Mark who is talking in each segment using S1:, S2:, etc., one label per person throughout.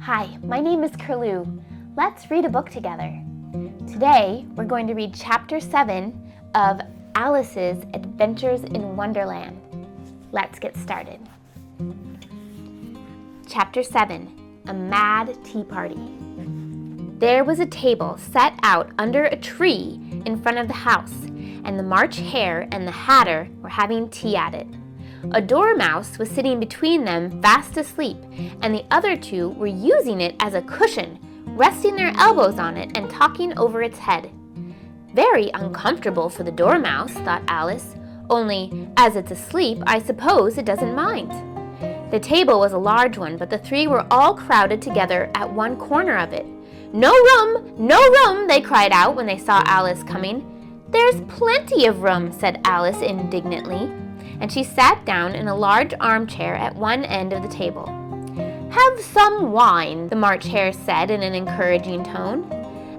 S1: Hi, my name is Curloo. Let's read a book together. Today, we're going to read Chapter 7 of Alice's Adventures in Wonderland. Let's get started. Chapter 7, A Mad Tea Party. There was a table set out under a tree in front of the house, and the March Hare and the Hatter were having tea at it. A Dormouse was sitting between them fast asleep, and the other two were using it as a cushion, resting their elbows on it and talking over its head. Very uncomfortable for the Dormouse, thought Alice, only as it's asleep, I suppose it doesn't mind. The table was a large one, but the three were all crowded together at one corner of it. "No room! No room!" they cried out when they saw Alice coming. "There's plenty of room," said Alice indignantly, and she sat down in a large armchair at one end of the table. "Have some wine," the March Hare said in an encouraging tone.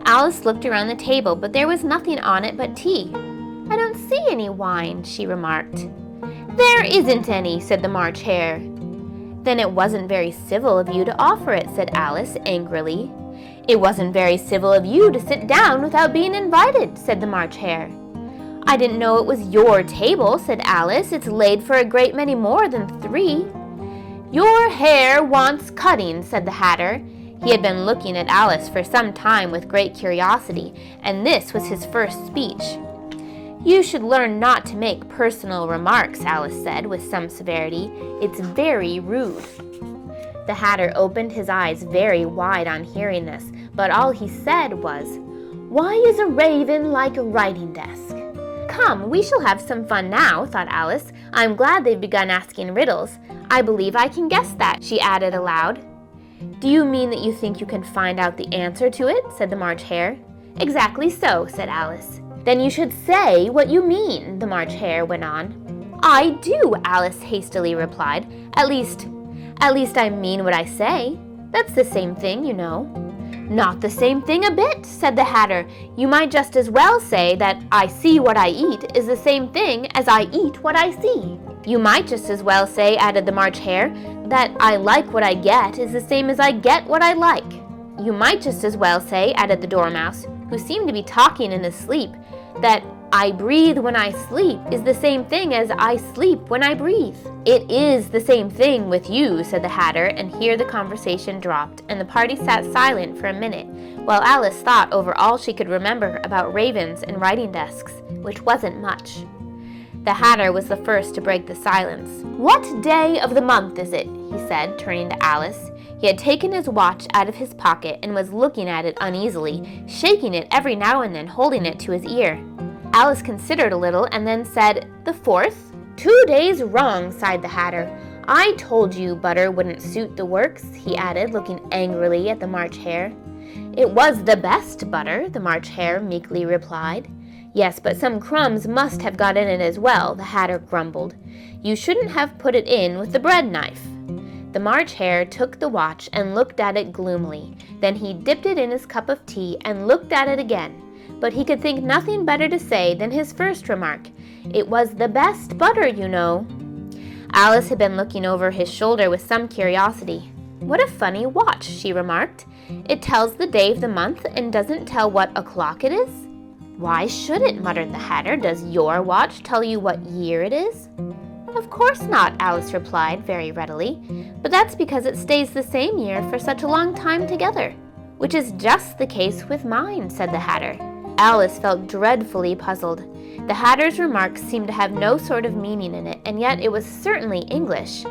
S1: Alice looked around the table, but there was nothing on it but tea. "I don't see any wine," she remarked. "There isn't any," said the March Hare. "Then it wasn't very civil of you to offer it," said Alice angrily. "It wasn't very civil of you to sit down without being invited," said the March Hare. "I didn't know it was your table," said Alice. "It's laid for a great many more than 3. "Your hair wants cutting," said the Hatter. He had been looking at Alice for some time with great curiosity, and this was his first speech. "You should learn not to make personal remarks," Alice said with some severity. "It's very rude." The Hatter opened his eyes very wide on hearing this, but all he said was, "Why is a raven like a writing desk?" "Come, we shall have some fun now," thought Alice. "I'm glad they've begun asking riddles. I believe I can guess that," she added aloud. "Do you mean that you think you can find out the answer to it?" said the March Hare. "Exactly so," said Alice. "Then you should say what you mean," the March Hare went on. "I do," Alice hastily replied. At least I mean what I say. That's the same thing, you know." "Not the same thing a bit," said the Hatter. "You might just as well say that I see what I eat is the same thing as I eat what I see." "You might just as well say," added the March Hare, "that I like what I get is the same as I get what I like." "You might just as well say," added the Dormouse, who seemed to be talking in his sleep, "that I breathe when I sleep is the same thing as I sleep when I breathe." "It is the same thing with you," said the Hatter, and here the conversation dropped, and the party sat silent for a minute, while Alice thought over all she could remember about ravens and writing desks, which wasn't much. The Hatter was the first to break the silence. "What day of the month is it?" he said, turning to Alice. He had taken his watch out of his pocket and was looking at it uneasily, shaking it every now and then, holding it to his ear. Alice considered a little and then said, "The 4th. 2 days wrong," sighed the Hatter. "I told you butter wouldn't suit the works," he added, looking angrily at the March Hare. "It was the best butter," the March Hare meekly replied. "Yes, but some crumbs must have got in it as well," the Hatter grumbled. "You shouldn't have put it in with the bread knife." The March Hare took the watch and looked at it gloomily. Then he dipped it in his cup of tea and looked at it again. But he could think nothing better to say than his first remark. "It was the best butter, you know." Alice had been looking over his shoulder with some curiosity. "What a funny watch," she remarked. "It tells the day of the month and doesn't tell what o'clock it is." "Why should it?" muttered the Hatter. "Does your watch tell you what year it is?" "Of course not," Alice replied very readily. "But that's because it stays the same year for such a long time together." "Which is just the case with mine," said the Hatter. Alice felt dreadfully puzzled. The Hatter's remarks seemed to have no sort of meaning in it, and yet it was certainly English.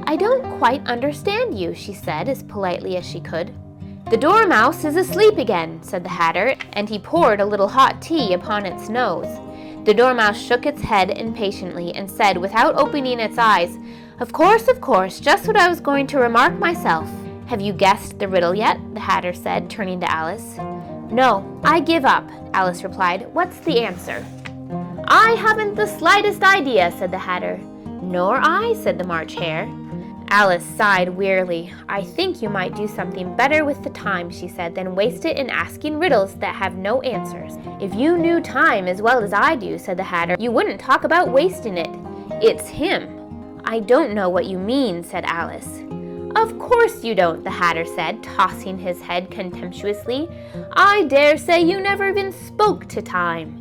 S1: "I don't quite understand you," she said as politely as she could. "The Dormouse is asleep again," said the Hatter, and he poured a little hot tea upon its nose. The Dormouse shook its head impatiently and said, without opening its eyes, Of course, just what I was going to remark myself." "Have you guessed the riddle yet?" the Hatter said, turning to Alice. "No, I give up," Alice replied. "What's the answer?" "I haven't the slightest idea," said the Hatter. "Nor I," said the March Hare. Alice sighed wearily. "I think you might do something better with the time," she said, "than waste it in asking riddles that have no answers." "If you knew time as well as I do," said the Hatter, "you wouldn't talk about wasting it. It's him." "I don't know what you mean," said Alice. "Of course you don't," the Hatter said, tossing his head contemptuously. "I dare say you never even spoke to time."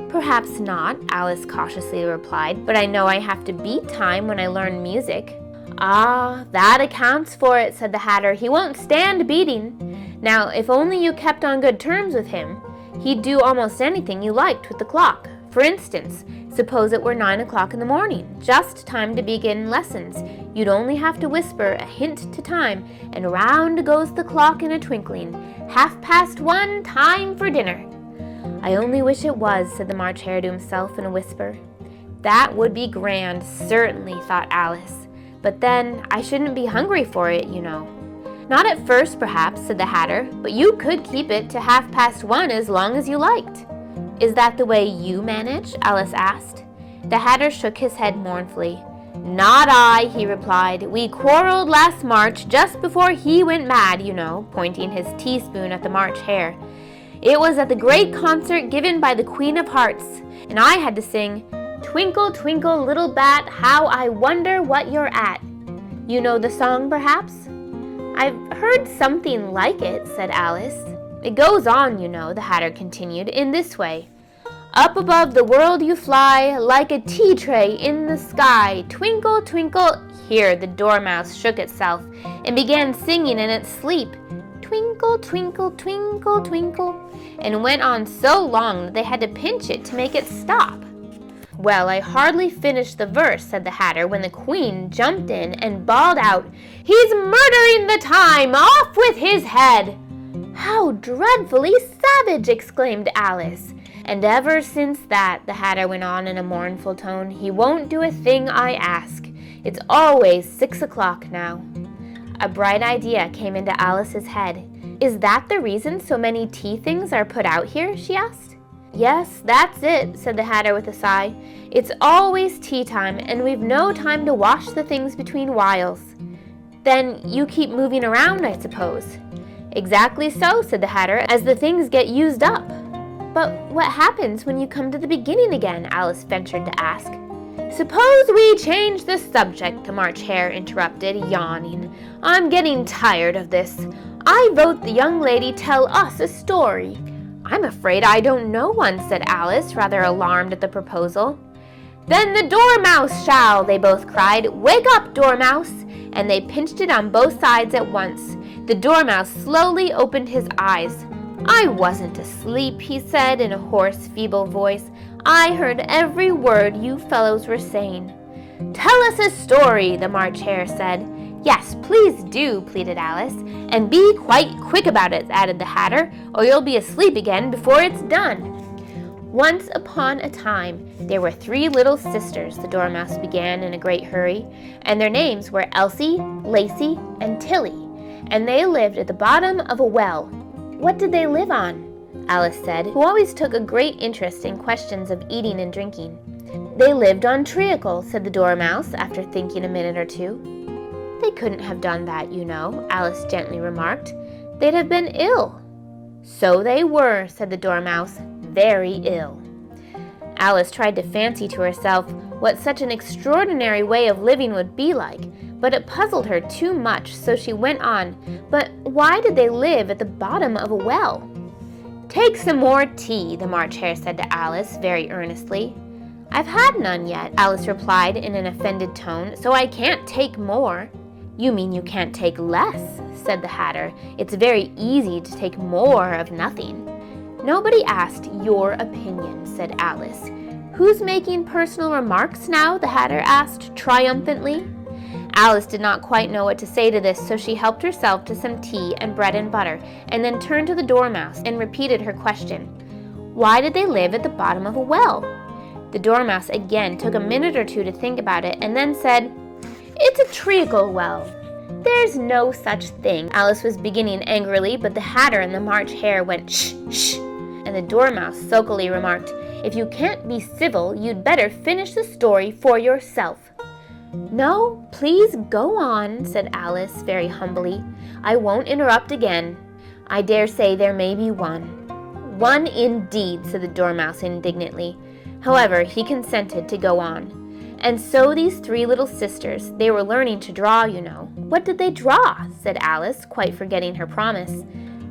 S1: "Perhaps not," Alice cautiously replied, "but I know I have to beat time when I learn music." "Ah, that accounts for it," said the Hatter. "He won't stand beating. Now, if only you kept on good terms with him, he'd do almost anything you liked with the clock. For instance, suppose it were 9 o'clock in the morning, just time to begin lessons. You'd only have to whisper a hint to time, and round goes the clock in a twinkling. 1:30, time for dinner." "I only wish it was," said the March Hare to himself in a whisper. "That would be grand, certainly," thought Alice. "But then, I shouldn't be hungry for it, you know." "Not at first, perhaps," said the Hatter, "but you could keep it to 1:30 as long as you liked." "Is that the way you manage?" Alice asked. The Hatter shook his head mournfully. "Not I," he replied. "We quarreled last March, just before he went mad, you know," pointing his teaspoon at the March Hare. "It was at the great concert given by the Queen of Hearts, and I had to sing, 'Twinkle, twinkle, little bat, how I wonder what you're at.' You know the song, perhaps?" "I've heard something like it," said Alice. "It goes on, you know," the Hatter continued, "in this way. 'Up above the world you fly, like a tea tray in the sky. Twinkle, twinkle—'" Here the Dormouse shook itself and began singing in its sleep, "Twinkle, twinkle, twinkle, twinkle," and went on so long that they had to pinch it to make it stop. "Well, I hardly finished the verse," said the Hatter, when the Queen jumped in and bawled out, "He's murdering the time! Off with his head!" "How dreadfully savage!" exclaimed Alice. "And ever since that," the Hatter went on in a mournful tone, "he won't do a thing I ask. It's always 6 o'clock now." A bright idea came into Alice's head. "Is that the reason so many tea things are put out here?" she asked. "Yes, that's it," said the Hatter with a sigh. "It's always tea time, and we've no time to wash the things between whiles." "Then you keep moving around, I suppose." "Exactly so," said the Hatter, "as the things get used up." "But what happens when you come to the beginning again?" Alice ventured to ask. "Suppose we change the subject," the March Hare interrupted, yawning. "I'm getting tired of this. I vote the young lady tell us a story." "I'm afraid I don't know one," said Alice, rather alarmed at the proposal. "Then the Dormouse shall," they both cried. "Wake up, Dormouse!" And they pinched it on both sides at once. The Dormouse slowly opened his eyes. "I wasn't asleep," he said in a hoarse, feeble voice. "I heard every word you fellows were saying." "Tell us a story," the March Hare said. "Yes, please do," pleaded Alice. "And be quite quick about it," added the Hatter, "or you'll be asleep again before it's done." "Once upon a time, there were 3 little sisters," the Dormouse began in a great hurry, "and their names were Elsie, Lacie, and Tilly, and they lived at the bottom of a well." "What did they live on?" Alice said, who always took a great interest in questions of eating and drinking. "They lived on treacle," said the Dormouse, after thinking a minute or two. "They couldn't have done that, you know," Alice gently remarked. "They'd have been ill." "So they were," said the Dormouse, "very ill." Alice tried to fancy to herself what such an extraordinary way of living would be like, but it puzzled her too much, so she went on, "But why did they live at the bottom of a well?" "Take some more tea," the March Hare said to Alice very earnestly. "I've had none yet," Alice replied in an offended tone, "so I can't take more." "You mean you can't take less," said the Hatter. "It's very easy to take more of nothing." "Nobody asked your opinion," said Alice. "Who's making personal remarks now?" the Hatter asked triumphantly. Alice did not quite know what to say to this, so she helped herself to some tea and bread and butter, and then turned to the Dormouse and repeated her question. "Why did they live at the bottom of a well?" The Dormouse again took a minute or two to think about it, and then said, "It's a treacle well." "There's no such thing," Alice was beginning angrily, but the Hatter and the March Hare went, "Shh, shh," and the Dormouse sulkily remarked, "If you can't be civil, you'd better finish the story for yourself." "No, please go on," said Alice very humbly. "I won't interrupt again. I dare say there may be one." "One indeed," said the Dormouse indignantly. However, he consented to go on. And so these three little sisters, they were learning to draw, you know. What did they draw? Said Alice, quite forgetting her promise.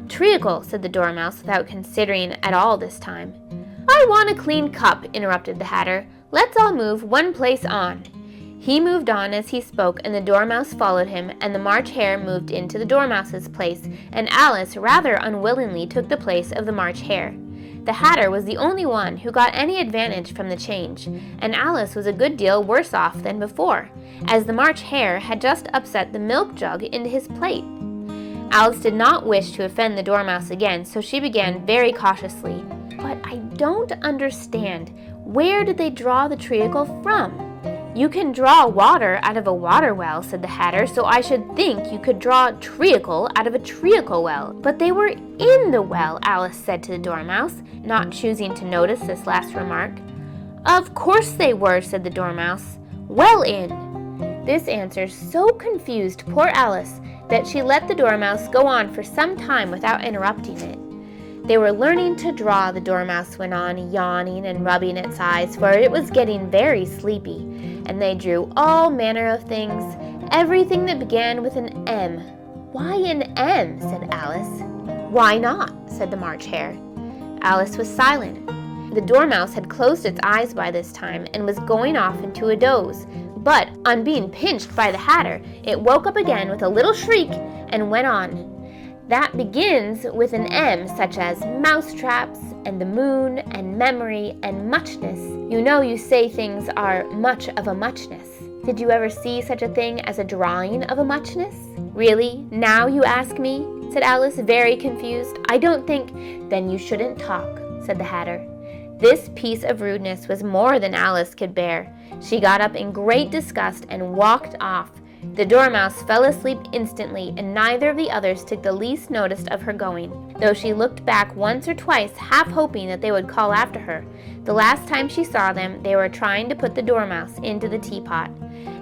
S1: Treacle, said the Dormouse, without considering at all this time. I want a clean cup, interrupted the Hatter. Let's all move one place on. He moved on as he spoke, and the Dormouse followed him, and the March Hare moved into the Dormouse's place, and Alice rather unwillingly took the place of the March Hare. The Hatter was the only one who got any advantage from the change, and Alice was a good deal worse off than before, as the March Hare had just upset the milk jug into his plate. Alice did not wish to offend the Dormouse again, so she began very cautiously. But I don't understand. Where did they draw the treacle from? You can draw water out of a water well, said the Hatter, so I should think you could draw treacle out of a treacle well. But they were in the well, Alice said to the Dormouse, not choosing to notice this last remark. Of course they were, said the Dormouse. Well in. This answer so confused poor Alice that she let the Dormouse go on for some time without interrupting it. They were learning to draw, the Dormouse went on, yawning and rubbing its eyes, for it was getting very sleepy, and they drew all manner of things, everything that began with an M. Why an M? Said Alice. Why not? Said the March Hare. Alice was silent. The Dormouse had closed its eyes by this time and was going off into a doze, but on being pinched by the Hatter, it woke up again with a little shriek and went on. That begins with an M, such as mousetraps, and the moon, and memory, and muchness. You know you say things are much of a muchness. Did you ever see such a thing as a drawing of a muchness? Really? Now you ask me? Said Alice, very confused. I don't think. Then you shouldn't talk, said the Hatter. This piece of rudeness was more than Alice could bear. She got up in great disgust and walked off. The Dormouse fell asleep instantly, and neither of the others took the least notice of her going, though she looked back once or twice, half hoping that they would call after her. The last time she saw them, they were trying to put the Dormouse into the teapot.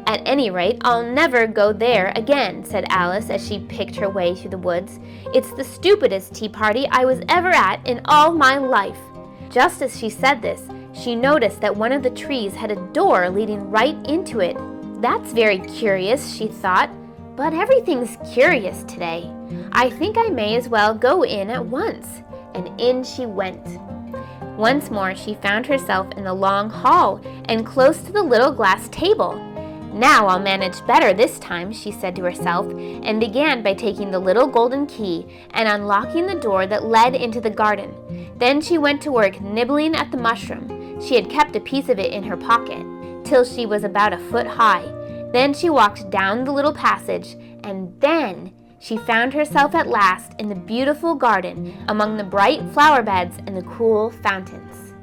S1: At any rate, I'll never go there again, said Alice as she picked her way through the woods. It's the stupidest tea party I was ever at in all my life. Just as she said this, she noticed that one of the trees had a door leading right into it. That's very curious, she thought, but everything's curious today. I think I may as well go in at once. And in she went. Once more she found herself in the long hall and close to the little glass table. Now I'll manage better this time, she said to herself, and began by taking the little golden key and unlocking the door that led into the garden. Then she went to work nibbling at the mushroom. She had kept a piece of it in her pocket, till she was about a foot high. Then she walked down the little passage, and then she found herself at last in the beautiful garden among the bright flower beds and the cool fountains.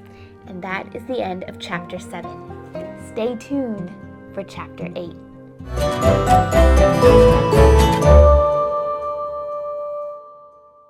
S1: And that is the end of Chapter 7. Stay tuned for Chapter 8.